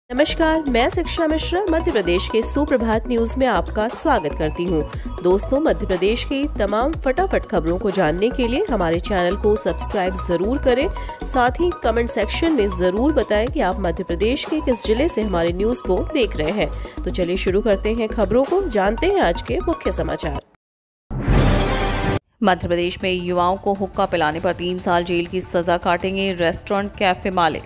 नमस्कार, मैं शिक्षा मिश्रा मध्य प्रदेश के सुप्रभात न्यूज में आपका स्वागत करती हूं। दोस्तों, मध्य प्रदेश की तमाम फटाफट खबरों को जानने के लिए हमारे चैनल को सब्सक्राइब जरूर करें। साथ ही कमेंट सेक्शन में जरूर बताएं कि आप मध्य प्रदेश के किस जिले से हमारे न्यूज को देख रहे हैं। तो चलिए शुरू करते हैं खबरों को, जानते हैं आज के मुख्य समाचार। मध्य प्रदेश में युवाओं को हुक्का पिलाने पर 3 साल जेल की सजा काटेंगे रेस्टोरेंट कैफे मालिक।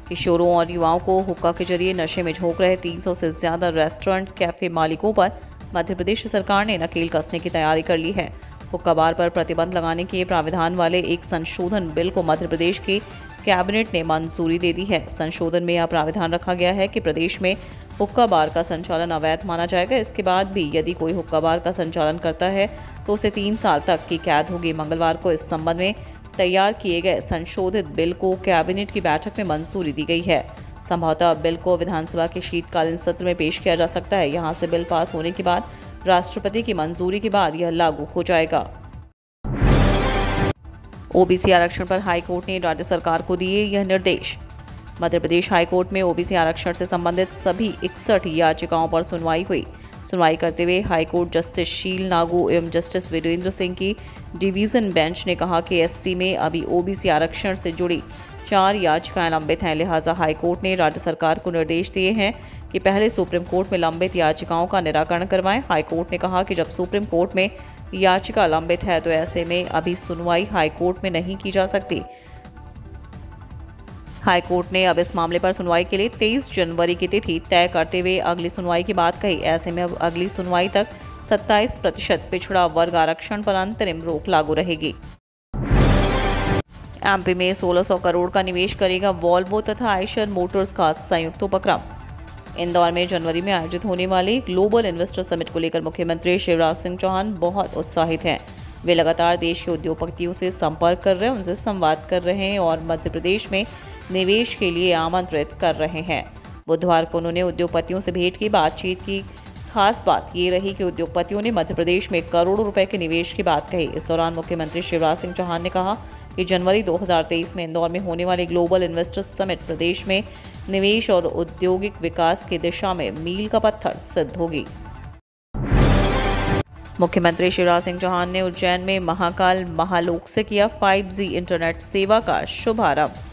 किशोरों और युवाओं को हुक्का के जरिए नशे में झोंक रहे 300 से ज्यादा रेस्टोरेंट कैफे मालिकों पर मध्य प्रदेश सरकार ने नकेल कसने की तैयारी कर ली है। हुक्का बार पर प्रतिबंध लगाने के प्रावधान वाले एक संशोधन बिल को मध्य प्रदेश की कैबिनेट ने मंजूरी दे दी है। संशोधन में यह प्रावधान रखा गया है कि प्रदेश में हुक्का बार का संचालन अवैध माना जाएगा। इसके बाद भी यदि कोई हुक्का बार का संचालन करता है तो उसे 3 साल तक की कैद होगी। मंगलवार को इस संबंध में तैयार किए गए संशोधित बिल को कैबिनेट की बैठक में मंजूरी दी गई है। संभवतः बिल को विधानसभा के शीतकालीन सत्र में पेश किया जा सकता है। यहां से बिल पास होने के बाद राष्ट्रपति की मंजूरी के बाद यह लागू हो जाएगा। ओबीसी आरक्षण पर हाईकोर्ट ने राज्य सरकार को दिए यह निर्देश। मध्य प्रदेश हाईकोर्ट में ओबीसी आरक्षण से संबंधित सभी 61 याचिकाओं पर सुनवाई हुई। सुनवाई करते हुए हाईकोर्ट जस्टिस शील नागू एवं जस्टिस वीरेंद्र सिंह की डिवीजन बेंच ने कहा कि एससी में अभी ओबीसी आरक्षण से जुड़ी 4 याचिकाएं लंबित हैं। लिहाजा हाईकोर्ट ने राज्य सरकार को निर्देश दिए हैं कि पहले सुप्रीम कोर्ट में लंबित याचिकाओं का निराकरण करवाएं। हाईकोर्ट ने कहा कि जब सुप्रीम कोर्ट में याचिका लंबित है तो ऐसे में अभी सुनवाई हाईकोर्ट में नहीं की जा सकती। हाईकोर्ट ने अब इस मामले पर सुनवाई के लिए 23 जनवरी की तिथि तय करते हुए अगली सुनवाई की बात कही। ऐसे में अब अगली सुनवाई तक 27% पिछड़ा वर्ग आरक्षण पर अंतरिम रोक लागू रहेगी। एमपी में 1600 करोड़ का निवेश करेगा वॉल्वो तथा आइशर मोटर्स का संयुक्त उपक्रम। इंदौर में जनवरी में आयोजित होने वाले ग्लोबल इन्वेस्टर समिट को लेकर मुख्यमंत्री शिवराज सिंह चौहान बहुत उत्साहित हैं। वे लगातार देश के उद्योगपतियों से संपर्क कर रहे हैं, उनसे संवाद कर रहे हैं और मध्य प्रदेश में निवेश के लिए आमंत्रित कर रहे हैं। बुधवार को उन्होंने उद्योगपतियों से भेंट की। बातचीत की खास बात ये रही कि उद्योगपतियों ने मध्य प्रदेश में करोड़ों रुपए के निवेश की बात कही। इस दौरान मुख्यमंत्री शिवराज सिंह चौहान ने कहा कि जनवरी 2023 में इंदौर में होने वाली ग्लोबल इन्वेस्टर्स समिट प्रदेश में निवेश और औद्योगिक विकास की दिशा में मील का पत्थर सिद्ध होगी। मुख्यमंत्री शिवराज सिंह चौहान ने उज्जैन में महाकाल महालोक से किया 5G इंटरनेट सेवा का शुभारंभ।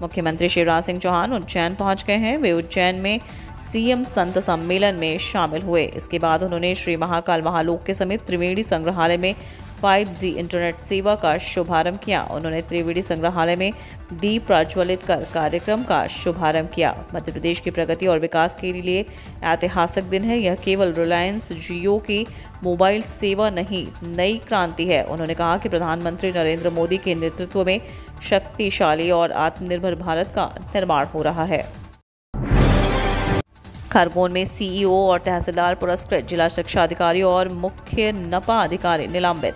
मुख्यमंत्री शिवराज सिंह चौहान उज्जैन पहुंच गए हैं। वे उज्जैन में सीएम संत सम्मेलन में शामिल हुए। इसके बाद उन्होंने श्री महाकाल महालोक के समीप त्रिवेणी संग्रहालय में 5G इंटरनेट सेवा का शुभारंभ किया। उन्होंने त्रिवेणी संग्रहालय में दीप प्रज्वलित कर कार्यक्रम का शुभारंभ किया। मध्य प्रदेश की प्रगति और विकास के लिए ऐतिहासिक दिन है। यह केवल रिलायंस जियो की मोबाइल सेवा नहीं, नई क्रांति है। उन्होंने कहा कि प्रधानमंत्री नरेंद्र मोदी के नेतृत्व में शक्तिशाली और आत्मनिर्भर भारत का निर्माण हो रहा है। खरगोन में सीईओ और तहसीलदार पुरस्कृत, जिला शिक्षा अधिकारी और मुख्य नपा अधिकारी निलंबित।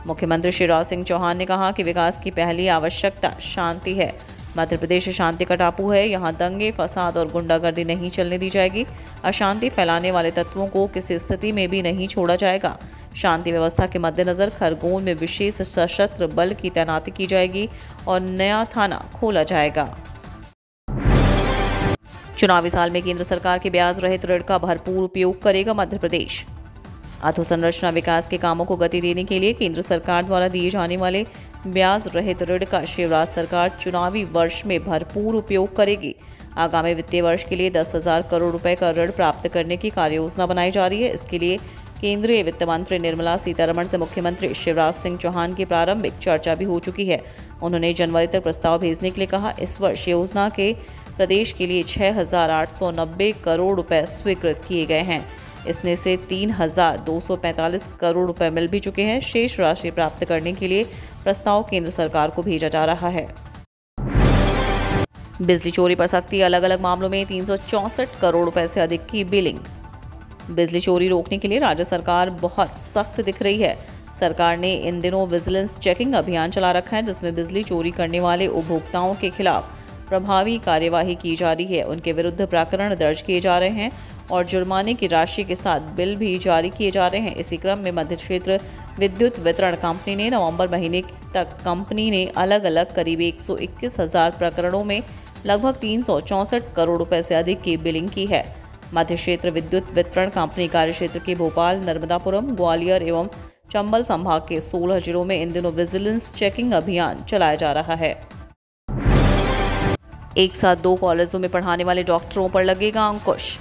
मुख्यमंत्री शिवराज सिंह चौहान ने कहा कि विकास की पहली आवश्यकता शांति है। मध्य प्रदेश शांति का टापू है। यहाँ दंगे, फसाद और गुंडागर्दी नहीं चलने दी जाएगी। अशांति फैलाने वाले तत्वों को किसी स्थिति में भी नहीं छोड़ा जाएगा। शांति व्यवस्था के मद्देनजर खरगोन में विशेष सशस्त्र बल की तैनाती की जाएगी और नया थाना खोला जाएगा। चुनावी साल में केंद्र सरकार के ब्याज रहित ऋण का भरपूर उपयोग करेगा मध्य प्रदेश। अधोसंरचना विकास के कामों को गति देने के लिए केंद्र सरकार द्वारा दिए जाने वाले ब्याज रहित ऋण का शिवराज सरकार चुनावी वर्ष में भरपूर उपयोग करेगी। आगामी वित्तीय वर्ष के लिए 10,000 करोड़ रुपए का ऋण प्राप्त करने की कार्ययोजना बनाई जा रही है। इसके लिए केंद्रीय वित्त मंत्री निर्मला सीतारमण से मुख्यमंत्री शिवराज सिंह चौहान की प्रारंभिक चर्चा भी हो चुकी है। उन्होंने जनवरी तक प्रस्ताव भेजने के लिए कहा। इस वर्ष योजना के प्रदेश के लिए 6,890 करोड़ रुपए स्वीकृत किए गए हैं। इसमें से 3,245 करोड़ रुपए मिल भी चुके हैं। शेष राशि प्राप्त करने के लिए प्रस्ताव केंद्र सरकार को भेजा जा रहा है। बिजली चोरी पर सख्ती, अलग अलग मामलों में 364 करोड़ रुपए से अधिक की बिलिंग। बिजली चोरी रोकने के लिए राज्य सरकार बहुत सख्त दिख रही है। सरकार ने इन दिनों विजिलेंस चेकिंग अभियान चला रखा है, जिसमें बिजली चोरी करने वाले उपभोक्ताओं के खिलाफ प्रभावी कार्यवाही की जा रही है। उनके विरुद्ध प्रकरण दर्ज किए जा रहे हैं और जुर्माने की राशि के साथ बिल भी जारी किए जा रहे हैं। इसी क्रम में मध्य क्षेत्र विद्युत वितरण कंपनी ने नवंबर महीने तक कंपनी ने अलग अलग करीब 121,000 प्रकरणों में लगभग 364 करोड़ रुपए से अधिक की बिलिंग की है। मध्य क्षेत्र विद्युत वितरण कंपनी कार्यक्षेत्र के भोपाल, नर्मदापुरम, ग्वालियर एवं चंबल संभाग के 16 जिलों में इन दिनों विजिलेंस चेकिंग अभियान चलाया जा रहा है। एक साथ 2 कॉलेजों में पढ़ाने वाले डॉक्टरों पर लगेगा अंकुश।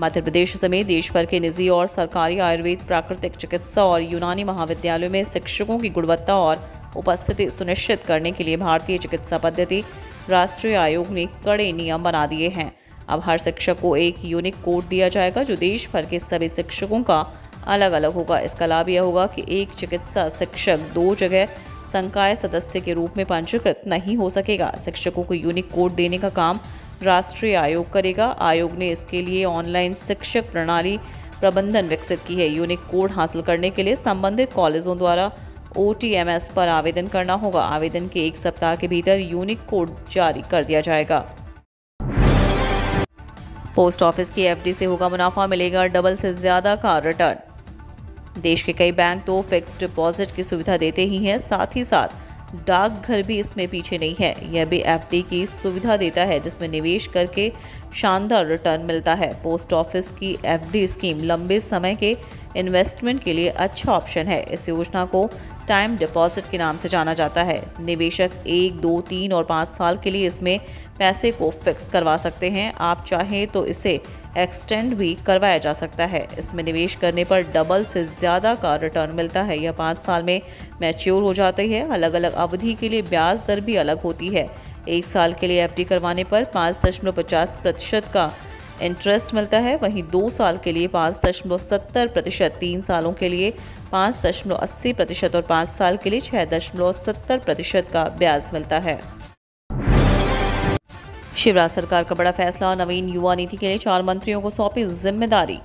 मध्य प्रदेश समेत देश भर के निजी और सरकारी आयुर्वेद, प्राकृतिक चिकित्सा और यूनानी महाविद्यालयों में शिक्षकों की गुणवत्ता और उपस्थिति सुनिश्चित करने के लिए भारतीय चिकित्सा पद्धति राष्ट्रीय आयोग ने कड़े नियम बना दिए हैं। अब हर शिक्षक को एक यूनिक कोड दिया जाएगा जो देश भर के सभी शिक्षकों का अलग अलग होगा। इसका लाभ यह होगा कि एक चिकित्सा शिक्षक 2 जगह संकाय सदस्य के रूप में पंजीकृत नहीं हो सकेगा। शिक्षकों को यूनिक कोड देने का काम राष्ट्रीय आयोग करेगा। आयोग ने इसके लिए ऑनलाइन शिक्षक प्रणाली प्रबंधन विकसित की है। यूनिक कोड हासिल करने के लिए संबंधित कॉलेजों द्वारा OTMS पर आवेदन करना होगा। आवेदन के 1 सप्ताह के भीतर यूनिक कोड जारी कर दिया जाएगा। पोस्ट ऑफिस की FD से होगा मुनाफा, मिलेगा डबल से ज्यादा का रिटर्न। देश के कई बैंक तो फिक्स्ड डिपॉजिट की सुविधा देते ही हैं, साथ ही साथ डाकघर भी इसमें पीछे नहीं है। यह भी FD की सुविधा देता है जिसमें निवेश करके शानदार रिटर्न मिलता है। पोस्ट ऑफिस की FD स्कीम लंबे समय के इन्वेस्टमेंट के लिए अच्छा ऑप्शन है। इस योजना को टाइम डिपॉजिट के नाम से जाना जाता है। निवेशक 1, 2, 3 और 5 साल के लिए इसमें पैसे को फिक्स करवा सकते हैं। आप चाहें तो इसे एक्सटेंड भी करवाया जा सकता है। इसमें निवेश करने पर डबल से ज़्यादा का रिटर्न मिलता है। यह 5 साल में मैच्योर हो जाती है। अलग अलग अवधि के लिए ब्याज दर भी अलग होती है। 1 साल के लिए FD करवाने पर 5.50% का इंटरेस्ट मिलता है, वहीं 2 साल के लिए 5.70%, 3 सालों के लिए 5.80% और 5 साल के लिए 6.70% का ब्याज मिलता है। शिवराज सरकार का बड़ा फैसला, नवीन युवा नीति के लिए 4 मंत्रियों को सौंपी जिम्मेदारी।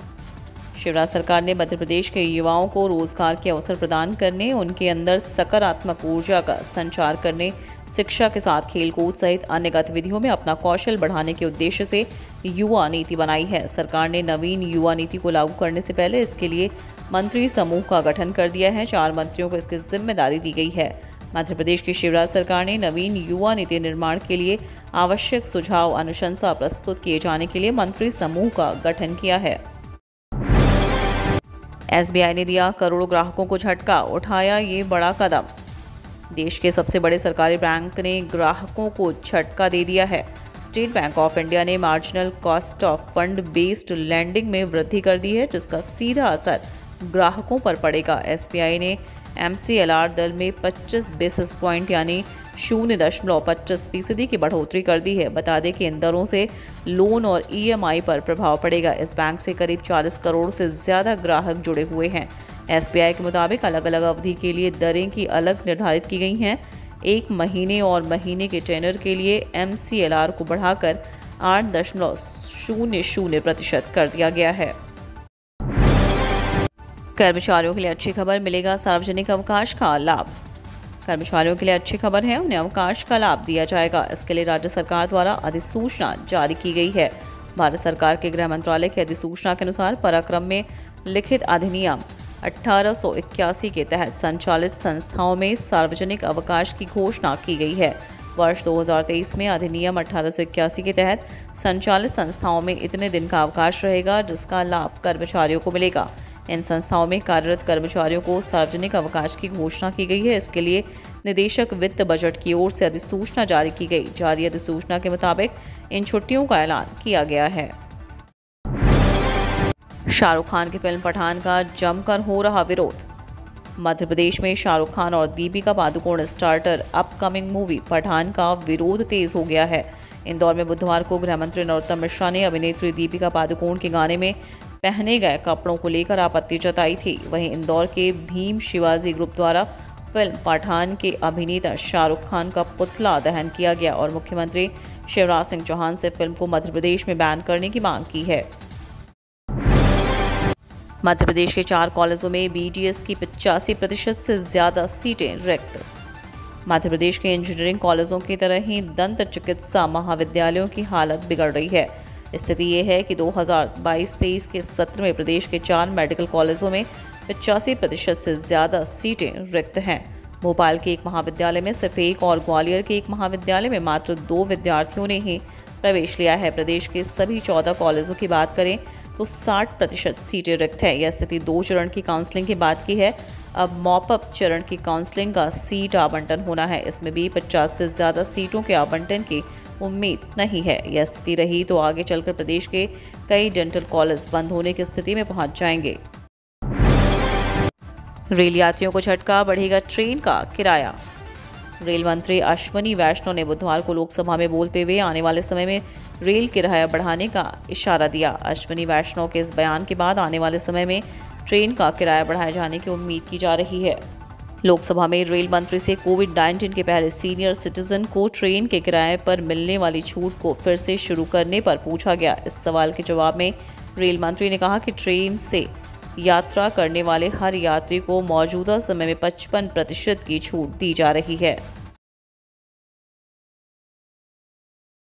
शिवराज सरकार ने मध्य प्रदेश के युवाओं को रोजगार के अवसर प्रदान करने, उनके अंदर सकारात्मक ऊर्जा का संचार करने, शिक्षा के साथ खेलकूद सहित अन्य गतिविधियों में अपना कौशल बढ़ाने के उद्देश्य से युवा नीति बनाई है। सरकार ने नवीन युवा नीति को लागू करने से पहले इसके लिए मंत्री समूह का गठन कर दिया है। 4 मंत्रियों को इसकी जिम्मेदारी दी गई है। मध्य प्रदेश की शिवराज सरकार ने नवीन युवा नीति निर्माण के लिए आवश्यक सुझाव अनुशंसा प्रस्तुत किए जाने के लिए मंत्री समूह का गठन किया है। SBI ने दिया करोड़ों ग्राहकों को झटका, उठाया ये बड़ा कदम। देश के सबसे बड़े सरकारी बैंक ने ग्राहकों को झटका दे दिया है। स्टेट बैंक ऑफ इंडिया ने marginal cost of fund based lending में वृद्धि कर दी है, जिसका सीधा असर ग्राहकों पर पड़ेगा। SBI ने MCLR दर में 25 बेसिस पॉइंट यानी 0.25% की बढ़ोतरी कर दी है। बता दें कि इन दरों से लोन और EMI पर प्रभाव पड़ेगा। इस बैंक से करीब 40 करोड़ से ज़्यादा ग्राहक जुड़े हुए हैं। SBI के मुताबिक अलग अलग अवधि के लिए दरें की अलग निर्धारित की गई हैं। 1 महीने और महीने के टेनर के लिए MCLR को बढ़ाकर 8.00% कर दिया गया है। कर्मचारियों के लिए अच्छी खबर, मिलेगा सार्वजनिक अवकाश का लाभ। कर्मचारियों के लिए अच्छी खबर है, उन्हें अवकाश का लाभ दिया जाएगा। इसके लिए राज्य सरकार द्वारा अधिसूचना जारी की गई है। भारत सरकार के गृह मंत्रालय की अधिसूचना के अनुसार पराक्रम में लिखित अधिनियम 1881 के तहत संचालित संस्थाओं में सार्वजनिक अवकाश की घोषणा की गई है। वर्ष 2023 में अधिनियम 1881 के तहत संचालित संस्थाओं में इतने दिन का अवकाश रहेगा जिसका लाभ कर्मचारियों को मिलेगा। इन संस्थाओं में कार्यरत कर्मचारियों को सार्वजनिक अवकाश की घोषणा की गई है। इसके लिए निदेशक वित्त बजट की ओर से अधिसूचना जारी की गई। जारी अधिसूचना के मुताबिक इन छुट्टियों का ऐलान किया गया है। शाहरुख खान की फिल्म पठान का जमकर हो रहा विरोध। मध्य प्रदेश में शाहरुख खान और Deepika Padukone starter upcoming movie Pathaan का विरोध तेज हो गया है। इंदौर में बुधवार को गृह मंत्री नरोत्तम मिश्रा ने अभिनेत्री दीपिका पादुकोण के गाने में पहने गए कपड़ों को लेकर आपत्ति जताई थी। वहीं इंदौर के भीम शिवाजी ग्रुप द्वारा फिल्म पठान के अभिनेता शाहरुख खान का पुतला दहन किया गया और मुख्यमंत्री शिवराज सिंह चौहान से फिल्म को मध्य प्रदेश में बैन करने की मांग की है। मध्य प्रदेश के 4 कॉलेजों में BDS की 85% से ज्यादा सीटें रिक्त। मध्य प्रदेश के इंजीनियरिंग कॉलेजों की तरह ही दंत चिकित्सा महाविद्यालयों की हालत बिगड़ रही है। स्थिति ये है कि 2022-23 के सत्र में प्रदेश के 4 मेडिकल कॉलेजों में 85% से ज़्यादा सीटें रिक्त हैं। भोपाल के एक महाविद्यालय में सिर्फ एक और ग्वालियर के एक महाविद्यालय में मात्र 2 विद्यार्थियों ने ही प्रवेश लिया है। प्रदेश के सभी 14 कॉलेजों की बात करें तो 60% सीटें रिक्त हैं। यह स्थिति 2 चरण की काउंसलिंग के बाद की है। अब मॉपअप चरण की काउंसलिंग का सीट आवंटन होना है। इसमें भी 50 से ज़्यादा सीटों के आवंटन की उम्मीद नहीं है। यह स्थिति रही तो आगे चलकर प्रदेश के कई डेंटल कॉलेज बंद होने की स्थिति में पहुंच जाएंगे। रेल यात्रियों को झटका, बढ़ेगा ट्रेन का किराया। रेल मंत्री अश्विनी वैष्णव ने बुधवार को लोकसभा में बोलते हुए आने वाले समय में रेल किराया बढ़ाने का इशारा दिया। अश्विनी वैष्णव के इस बयान के बाद आने वाले समय में ट्रेन का किराया बढ़ाए जाने की उम्मीद की जा रही है। लोकसभा में रेल मंत्री से कोविड-19 के पहले सीनियर सिटीजन को ट्रेन के किराए पर मिलने वाली छूट को फिर से शुरू करने पर पूछा गया। इस सवाल के जवाब में रेल मंत्री ने कहा कि ट्रेन से यात्रा करने वाले हर यात्री को मौजूदा समय में 55% की छूट दी जा रही है।